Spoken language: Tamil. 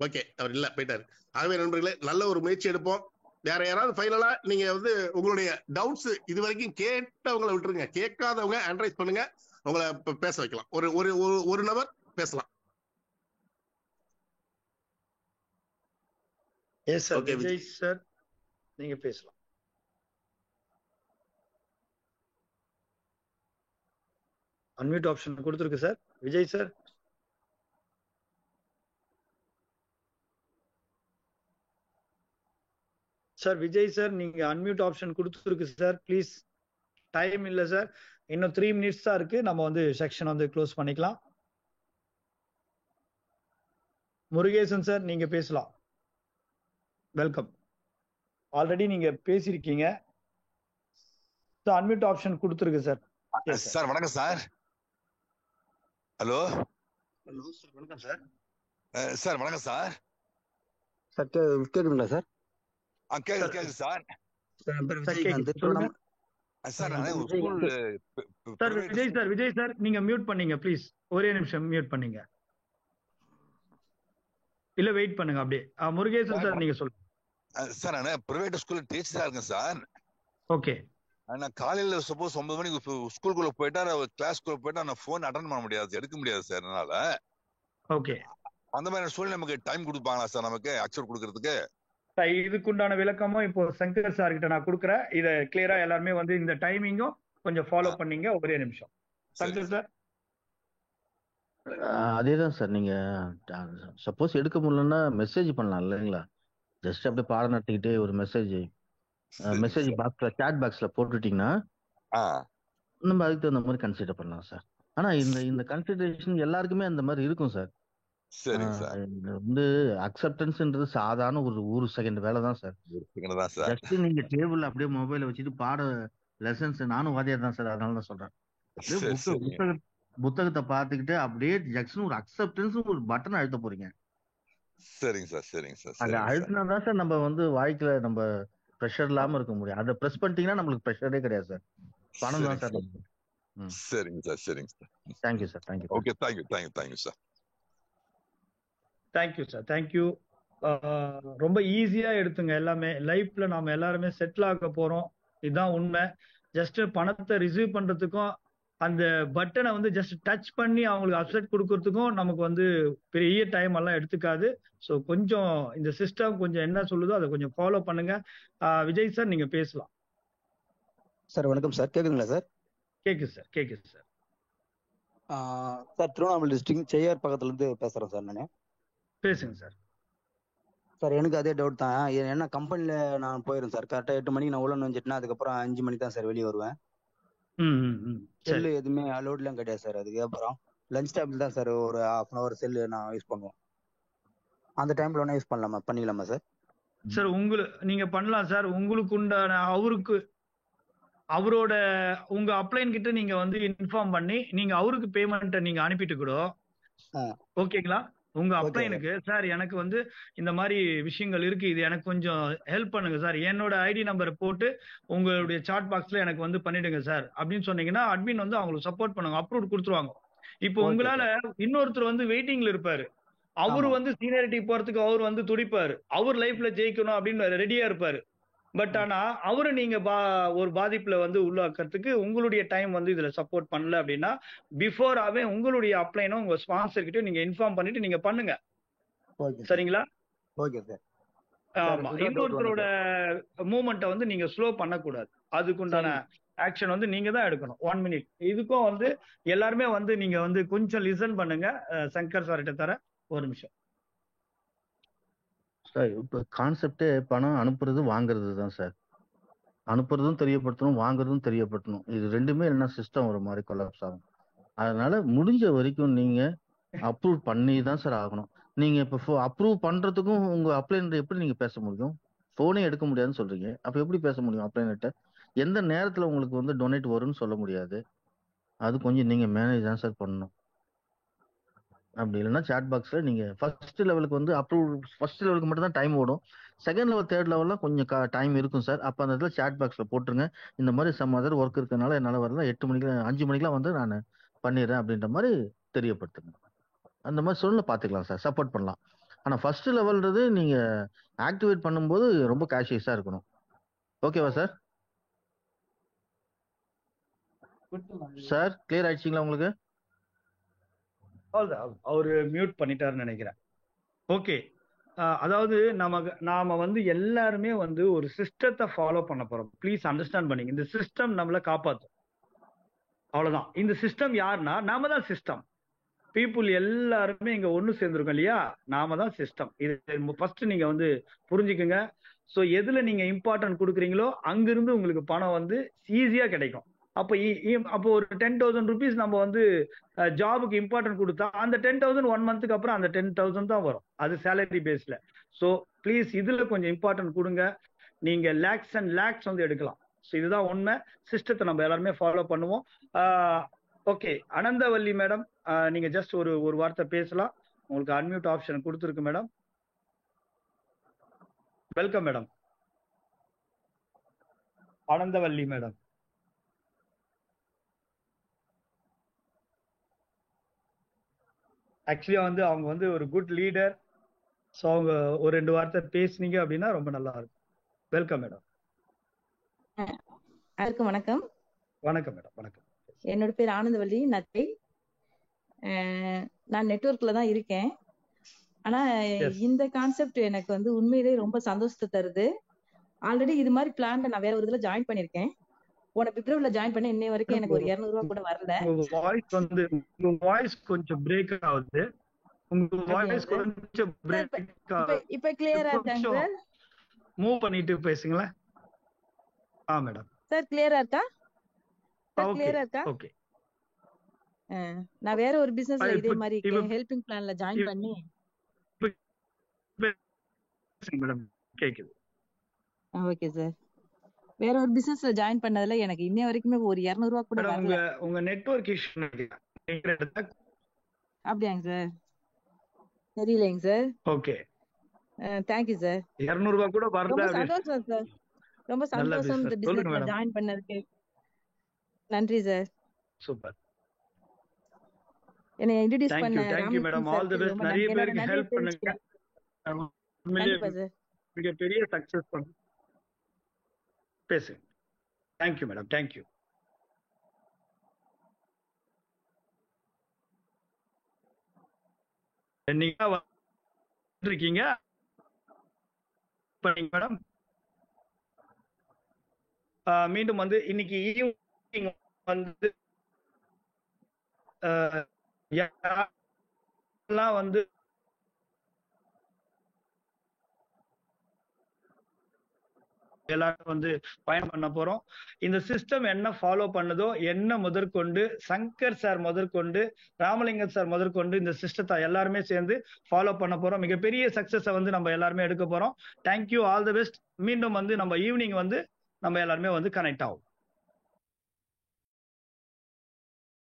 ஓகே, அவர் இல்ல போயிட்டாரு. ஆகவே நண்பர்களே, நல்ல ஒரு முயற்சி எடுப்போம். வேற யாராவது ஃபைனலா நீங்க உங்களுடைய டவுட்ஸ் இது வரைக்கும் கேட்டவங்களை விட்டுருங்க, கேட்காதவங்க அனலைஸ் பண்ணுங்க, உங்களை பேச வைக்கலாம். ஒரு ஒரு ஒரு நபர் பேசலாம். எஸ் சார், விஜய் சார் நீங்க பேசலாம். அன்மியூட் ஆப்ஷன் கொடுத்துருக்கு sir. Vijay sir. Sir Vijay sir நீங்க அன்மியூட் ஆப்ஷன் கொடுத்துருக்கு சார். ப்ளீஸ், டைம் இல்ல சார், இன்னும் 3 minutes தான் இருக்கு. நம்ம செக்ஷன் க்ளோஸ் பண்ணிக்கலாம். முருகேசன் சார் நீங்க பேசலாம். வெல்கம். ஆல்ரெடி நீங்க பேசியிருக்கீங்க. அன்மியூட் ஆப்ஷன் கொடுத்துருக்கு சார். சார் வணக்கம் சார். ஹலோ சார் வணக்கம் சார். சார் வணக்கம் சார். சார் கேக்குதுங்களா சார்? கேக்குது சார். சார் விஜய் சார் நீங்க மியூட் பண்ணீங்க ப்ளீஸ். ஒரே நிமிஷம் மியூட் பண்ணீங்க. இல்ல வெயிட் பண்ணுங்க அப்படியே. முருகேசன் சார் நீங்க சொல்லுங்க. சார் நான் பிரைவேட் ஸ்கூல்ல டீச்சரா இருக்கேன் சார். ஓகே. நான் காலையில சப்போஸ் 9 மணிக்கு ஸ்கூலுக்குள்ள போயிட்டா, கிளாஸ்க்குள்ள போயிட்டா நான் போன் அட்டன் பண்ண முடியாது, எடுக்க முடியாது சார் என்னால. ஓகே. அந்த மாதிரி சூழ்நிலை நமக்கு டைம் கொடுப்பாங்களா சார், நமக்கு அக்செப்ட் கொடுக்கறதுக்கு? இதுக்குண்டான விளக்கமும் இப்போ சங்கர் சார் கிட்ட நான் கொடுக்குறேன். இதை கிளியரா எல்லாருமே இந்த டைமிங்கும் கொஞ்சம் ஃபாலோ பண்ணீங்க. ஒரே நிமிஷம் சங்கர் சார். அதேதான் சார், நீங்க சப்போஸ் எடுக்க முடியலன்னா மெசேஜ் பண்ணலாம் இல்லைங்களா? ஜஸ்ட் அப்படியே பாடம் நடத்திக்கிட்டே ஒரு மெசேஜ் பாக்ஸ்ல, சாட் பாக்ஸ்ல போட்டுட்டீங்கன்னா நம்ம அதுக்கு தகுந்த மாதிரி கன்சிடர் பண்ணலாம் சார். ஆனா இந்த கன்சிடரேஷன் எல்லாருக்குமே அந்த மாதிரி இருக்கும் சார். அக்செப்டன்ஸ்ன்றது சாதாரண ஒரு செகண்ட் வேலை தான் சார். ஜஸ்ட் நீங்க டேபிள்ல அப்படியே மொபைல வச்சுட்டு பாட லெசன்ஸ், நானும் வாதியார் தான் சார், அதனால தான் சொல்றேன். புத்தகத்தை பார்த்துக்கிட்டு அப்படியே ஜஸ்ட் ஒரு அக்செப்டன்ஸ் ஒரு பட்டன் அழுத்த போறீங்க. சரிங்க சார், சரிங்க சார். அதை அழுத்தினாதான் சார் நம்ம வாழ்க்கையில நம்ம ப்ரெஷர் இல்லாம இருக்க முடியும். அதை பிரஸ் பண்ணிட்டீங்கன்னா நம்மளுக்கு ப்ரெஷரே கிடையாது சார், பணம் தான் சார். சரிங்க சார், சரிங்க sir. Thank you sir. Thank you. Okay, thank you sir. Thank you sir, thank you. ரொம்ப ஈஸியா எடுத்துங்க. எல்லாமே லைஃப்ல நாம எல்லாருமே செட்டில் ஆக போறோம், இதுதான் உண்மை. ஜஸ்ட் பணத்தை ரிசீவ் பண்றதுக்கும் அந்த பட்டனை ஜஸ்ட் டச் பண்ணி அவங்களுக்கு அப்செட் கொடுக்கறதுக்கும் நமக்கு பெரிய டைம் எல்லாம் எடுத்துக்காது. ஸோ கொஞ்சம் இந்த சிஸ்டம் கொஞ்சம் என்ன சொல்லுதோ அதை கொஞ்சம் ஃபாலோ பண்ணுங்க. விஜய் சார் நீங்க பேசலாம். சார் வணக்கம் சார், கேக்குதுங்களா சார்? கேக்குது சார், கேக்குது சார். சார் திருவண்ணாமலை டிஸ்ட்ரிக்ட் செய்யார் பக்கத்துல இருந்து பேசுறேன் சார். நானு பேசுங்க சார். சார் எனக்கு அதே டவுட் தான். என்ன கம்பெனில நான் போயிருந்தேன் சார், கரெக்டா 8 மணிக்கு நான் உள்ள நுழைஞ்சிட்டேன்னா அதுக்கப்புறம் 5 மணிக்கு தான் சார் வெளியே வருவேன். செல்லு எதுவுமே அலோட்லாம் கிடையாது சார். அதுக்கப்புறம் லஞ்ச் டைம்ல தான் சார் ஒரு 1/2 hour செல்லு நான் யூஸ் பண்ணுவோம். அந்த டைம்ல ஒண்ணா யூஸ் பண்ணிக்கலாமா சார்? சார் நீங்க பண்ணலாம் சார். உங்களுக்கு உண்டான அவரோட உங்க அப்ளைன் கிட்ட நீங்க இன்ஃபார்ம் பண்ணி நீங்க அவருக்கு பேமெண்ட்டை நீங்க அனுப்பிட்டு கூட ஓகேங்களா? உங்க அப்ளைனுக்கு சார் எனக்கு இந்த மாதிரி விஷயங்கள் இருக்கு, இது எனக்கு கொஞ்சம் ஹெல்ப் பண்ணுங்க சார், என்னோட ஐடி நம்பரை போட்டு உங்களுடைய சாட் பாக்ஸ்ல எனக்கு பண்ணிடுங்க சார் அப்படின்னு சொன்னீங்கன்னா அட்மின் அவங்களுக்கு சப்போர்ட் பண்ணுங்க, அப்ரூவ் கொடுத்துருவாங்க. இப்போ உங்களால இன்னொருத்தர் வெயிட்டிங்ல இருப்பாரு, அவரு சீனியாரிட்டி போறதுக்கு அவர் துடிப்பாரு, அவர் லைஃப்ல ஜெயிக்கணும் அப்படின்னு ரெடியா இருப்பாரு. பட் ஆனா அவரு நீங்க ஒரு பாதிப்புல உள்ளாக்கிறதுக்கு உங்களுடைய டைம் இதுல சப்போர்ட் பண்ணல அப்படின்னா பிஃபோராவே உங்களுடைய அப்ளைனும் உங்க ஸ்பான்சர் கிட்ட நீங்க இன்ஃபார்ம் பண்ணிட்டு நீங்க பண்ணுங்க. சரிங்களா? Okay sir. ஆமா, இன்னொருத்தரோட மூவ்மெண்ட்டை நீங்க ஸ்லோ பண்ணக்கூடாது. அதுக்குண்டான ஆக்ஷன் நீங்க தான் எடுக்கணும். 1 minute. இதுக்கும் எல்லாருமே நீங்க கொஞ்சம் லிசன் பண்ணுங்க. சங்கர் சார்கிட்ட தர ஒரு நிமிஷம். சார் இப்போ கான்செப்டே பணம் அனுப்புறது வாங்குறது தான் சார். அனுப்புறதும் தெரியப்படுத்தணும், வாங்குறதும் தெரியப்படுத்தணும். இது ரெண்டுமே என்ன சிஸ்டம் ஒரு மாதிரி கொலாப்ஸ் ஆகும். அதனால முடிஞ்ச வரைக்கும் நீங்க அப்ரூவ் பண்ணி தான் சார் ஆகணும். நீங்க இப்போ அப்ரூவ் பண்றதுக்கும் உங்க அப்ளைனர் எப்படி நீங்க பேச முடியும்? போனே எடுக்க முடியாதுன்னு சொல்றீங்க, அப்ப எப்படி பேச முடியும் அப்ளைனர்ட்ட? எந்த நேரத்துல உங்களுக்கு டொனேட் வரும்னு சொல்ல முடியாது. அது கொஞ்சம் நீங்க மேனேஜ் தான் சார் பண்ணணும். அப்படி இல்லைன்னா சாட் பாக்ஸ்ல நீங்க ஃபர்ஸ்ட் லெவலுக்கு அப்ரூவ், ஃபர்ஸ்ட் லெவலுக்கு மட்டும் தான் டைம் ஓடும். செகண்ட் லெவல், தேர்ட் லெவல்லாம் கொஞ்சம் டைம் இருக்கும் சார். அப்ப அந்த இடத்துல சாட் பாக்ஸ்ல போட்டுருங்க, இந்த மாதிரி சம் அதர் ஒர்க் இருக்கனால என்னால வரல, 8 மணிக்கு 5 மணிக்கெல்லாம் நான் பண்ணிடுறேன் அப்படின்ற மாதிரி தெரியப்படுத்துங்க. அந்த மாதிரி சூழ்நிலை பார்த்துக்கலாம் சார், சப்போர்ட் பண்ணலாம். ஆனா ஃபர்ஸ்ட் லெவல்ன்றது நீங்க ஆக்டிவேட் பண்ணும்போது ரொம்ப கேஷியஸா இருக்கணும். ஓகேவா சார்? சார் கிளியர் ஆயிடுச்சுங்களா உங்களுக்கு? அவரு மியூட் பண்ணிட்டாருன்னு நினைக்கிறேன். ஓகே, அதாவது நாம வந்து எல்லாருமே வந்து ஒரு சிஸ்டத்தை ஃபாலோ பண்ண போறோம். ப்ளீஸ் அண்டர்ஸ்டாண்ட் பண்ணீங்க. இந்த சிஸ்டம் நம்மள காப்பாத்தும், அவ்வளவுதான். இந்த சிஸ்டம் யாருன்னா நாம தான் சிஸ்டம். பீப்புள் எல்லாருமே இங்க ஒண்ணு சேர்ந்துருக்கோம் இல்லையா, நாம தான் சிஸ்டம். இது ஃபர்ஸ்ட் நீங்க வந்து புரிஞ்சுக்குங்க. ஸோ எதுல நீங்க இம்பார்ட்டன்ட் கொடுக்குறீங்களோ அங்கிருந்து உங்களுக்கு பணம் வந்து ஈஸியா கிடைக்கும். அப்போ ஒரு 10,000 rupees நம்ம வந்து ஜாபுக்கு இம்பார்ட்டன்ட் கொடுத்தா அந்த 10,000 1 மந்த்துக்கு அப்புறம் அந்த 10,000 தான் வரும். அது சேலரி பேஸ்ல. ஸோ ப்ளீஸ் இதுல கொஞ்சம் இம்பார்ட்டன்ட் கொடுங்க. நீங்க லேக்ஸ் அண்ட் லேக்ஸ் வந்து எடுக்கலாம். ஸோ இதுதான் உண்மை. சிஸ்டத்தை நம்ம எல்லாருமே ஃபாலோ பண்ணுவோம். ஓகே, அனந்தவல்லி மேடம், நீங்க ஜஸ்ட் ஒரு வார்த்தை பேசலாம். உங்களுக்கு அன்மியூட் ஆப்ஷன் கொடுத்துருக்கு madam. Welcome madam. Ananthavalli madam. ஆக்சுவலியா வந்து அவங்க வந்து ஒரு குட் லீடர். ஸோ அவங்க ஒரு 2 வார்த்தை பேசுனீங்க அப்படின்னா ரொம்ப நல்லா இருக்கும். Welcome madam. எல்லாருக்கும் வணக்கம். வணக்கம் மேடம். வணக்கம். என்னோட பேர் ஆனந்தவல்லி நத்தை. நான் நெட்வொர்க்ல தான் இருக்கேன். ஆனா இந்த கான்செப்ட் எனக்கு வந்து உண்மையிலேயே ரொம்ப சந்தோஷத்தை தருது. ஆல்ரெடி இது மாதிரி பிளான்ல நான் வேற ஒரு இதுல ஜாயின் பண்ணிருக்கேன். போன பிப்ரவரியில ஜாயின் பண்ண இன்னை வரைக்கும் எனக்கு ஒரு 200 ரூபாய் கூட வரல. உங்க வாய்ஸ் கொஞ்சம் பிரேக் ஆகுது. உங்க வாய்ஸ் கொஞ்சம் பிரேக் ஆகுது. இப்ப கிளியரா இருக்காங்க சார்? மூவ் பண்ணிட்டு பேசுங்களா? மேடம். சார் கிளியரா இருக்கா? கிளியரா இருக்கா? ஓகே. நான் வேற ஒரு பிசினஸ்ல இதே மாதிரி ஹெல்பிங் பிளான்ல ஜாயின் பண்ணி மேடம் கேக்குது. Okay sir. வேற ஒரு பிசினஸ்ல ஜாயின் பண்ணதுல எனக்கு இன்னை வரைக்குமே ஒரு 200 ரூபாய் கூட வரல. உங்க நெட்வொர்க் இஷ்யூ அப்படியாங்க சார்? தெரியலைங்க sir. Okay, thank you sir. 200 ரூபாய் கூட வரல. ரொம்ப சந்தோஷம் சார். ரொம்ப சந்தோஷம் இந்த பிசினஸ்ல ஜாயின் பண்ணதுக்கு. நன்றி சார். சூப்பர். என்னை இன்ட்ரோ듀ce பண்ண Thank you madam. All the best. நிறைய பேருக்கு ஹெல்ப் பண்ணுங்க. கண்டிப்பா சார். மிக பெரிய சக்சஸ் பண்ணு. பேசுங்க. Thank you madam. Thank you. நீங்க இருக்கீங்க மேடம். மீண்டும் வந்து இன்னைக்கு ஈவினிங் வந்து எல்லாம் வந்து எல்லாரும் வந்து பயணம் பண்ண போறோம். இந்த சிஸ்டம் என்ன ஃபாலோ பண்ணுதோ, என்ன முதற்கொண்டு சங்கர் சார் முதற்கொண்டு ராமலிங்கம் சார் முதற்கொண்டு இந்த சிஸ்டத்தை எல்லாருமே சேர்ந்து ஃபாலோ பண்ண போறோம். மிகப்பெரிய சக்சஸை வந்து நம்ம எல்லாருமே எடுக்க போறோம். Thank you, all the best. மீண்டும் வந்து நம்ம ஈவினிங் வந்து நம்ம எல்லாருமே வந்து கனெக்ட் ஆகும்.